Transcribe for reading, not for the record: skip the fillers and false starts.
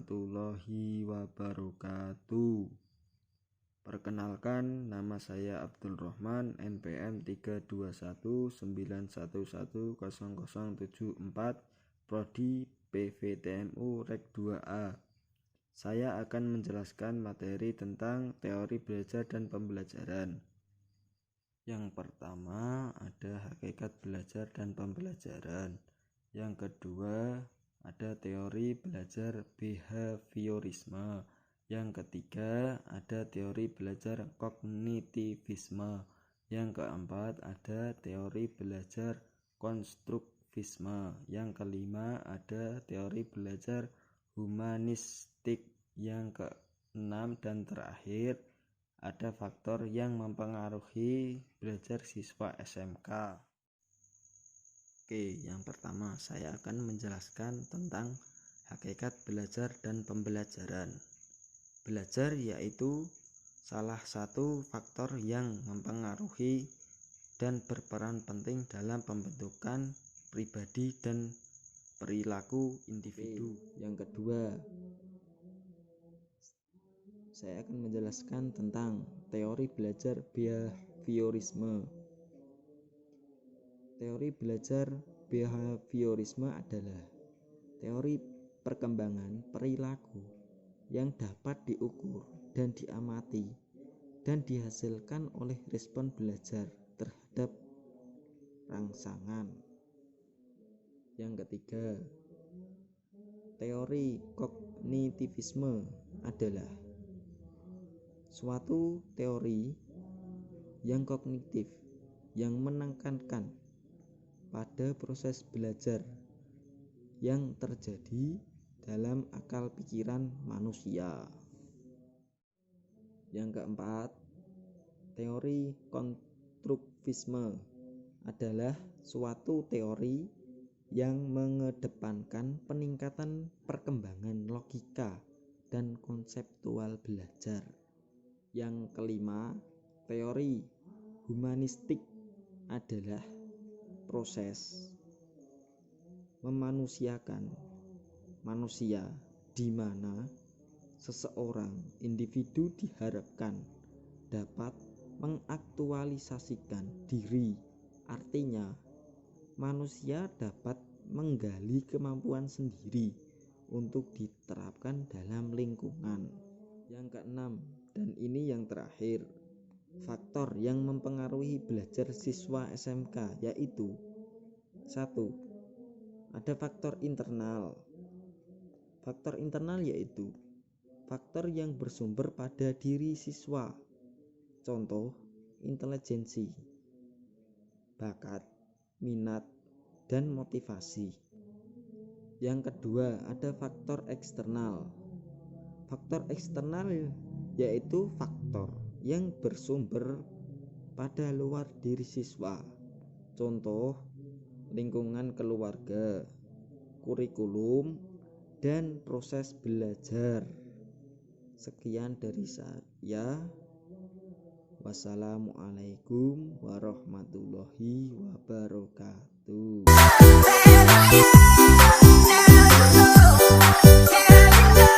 warahmatullahi wabarakatuh. Perkenalkan, nama saya Abdul Rahman, NPM 32191100074, Prodi PVTMU Rek 2A. Saya akan menjelaskan materi tentang teori belajar dan pembelajaran. Yang pertama ada hakikat belajar dan pembelajaran. Yang kedua ada teori belajar behaviorisme. Yang ketiga ada teori belajar kognitivisme. Yang keempat ada teori belajar konstruktivisme. Yang kelima ada teori belajar humanistik. Yang keenam dan terakhir ada faktor yang mempengaruhi belajar siswa SMK. Oke, yang pertama saya akan menjelaskan tentang hakikat belajar dan pembelajaran. Belajar yaitu salah satu faktor yang mempengaruhi dan berperan penting dalam pembentukan pribadi dan perilaku individu. Yang kedua, saya akan menjelaskan tentang teori belajar behaviorisme. Teori belajar behaviorisme adalah teori perkembangan perilaku yang dapat diukur dan diamati dan dihasilkan oleh respon belajar terhadap rangsangan. Yang ketiga, teori kognitivisme adalah suatu teori yang kognitif yang menekankan pada proses belajar yang terjadi dalam akal pikiran manusia. Yang keempat, teori konstruktivisme adalah suatu teori yang mengedepankan peningkatan perkembangan logika dan konseptual belajar. Yang kelima, teori humanistik adalah proses memanusiakan manusia di mana seseorang individu diharapkan dapat mengaktualisasikan diri. Artinya, manusia dapat menggali kemampuan sendiri untuk diterapkan dalam lingkungan. Yang keenam, dan ini yang terakhir, faktor yang mempengaruhi belajar siswa SMK yaitu 1. Ada faktor internal. Faktor internal yaitu faktor yang bersumber pada diri siswa. Contoh, intelijensi, bakat, minat, dan motivasi. Yang kedua, ada faktor eksternal. Faktor eksternal yaitu faktor yang bersumber pada luar diri siswa. Contoh, lingkungan keluarga, kurikulum, dan proses belajar. Sekian dari saya. Wassalamualaikum warahmatullahi wabarakatuh.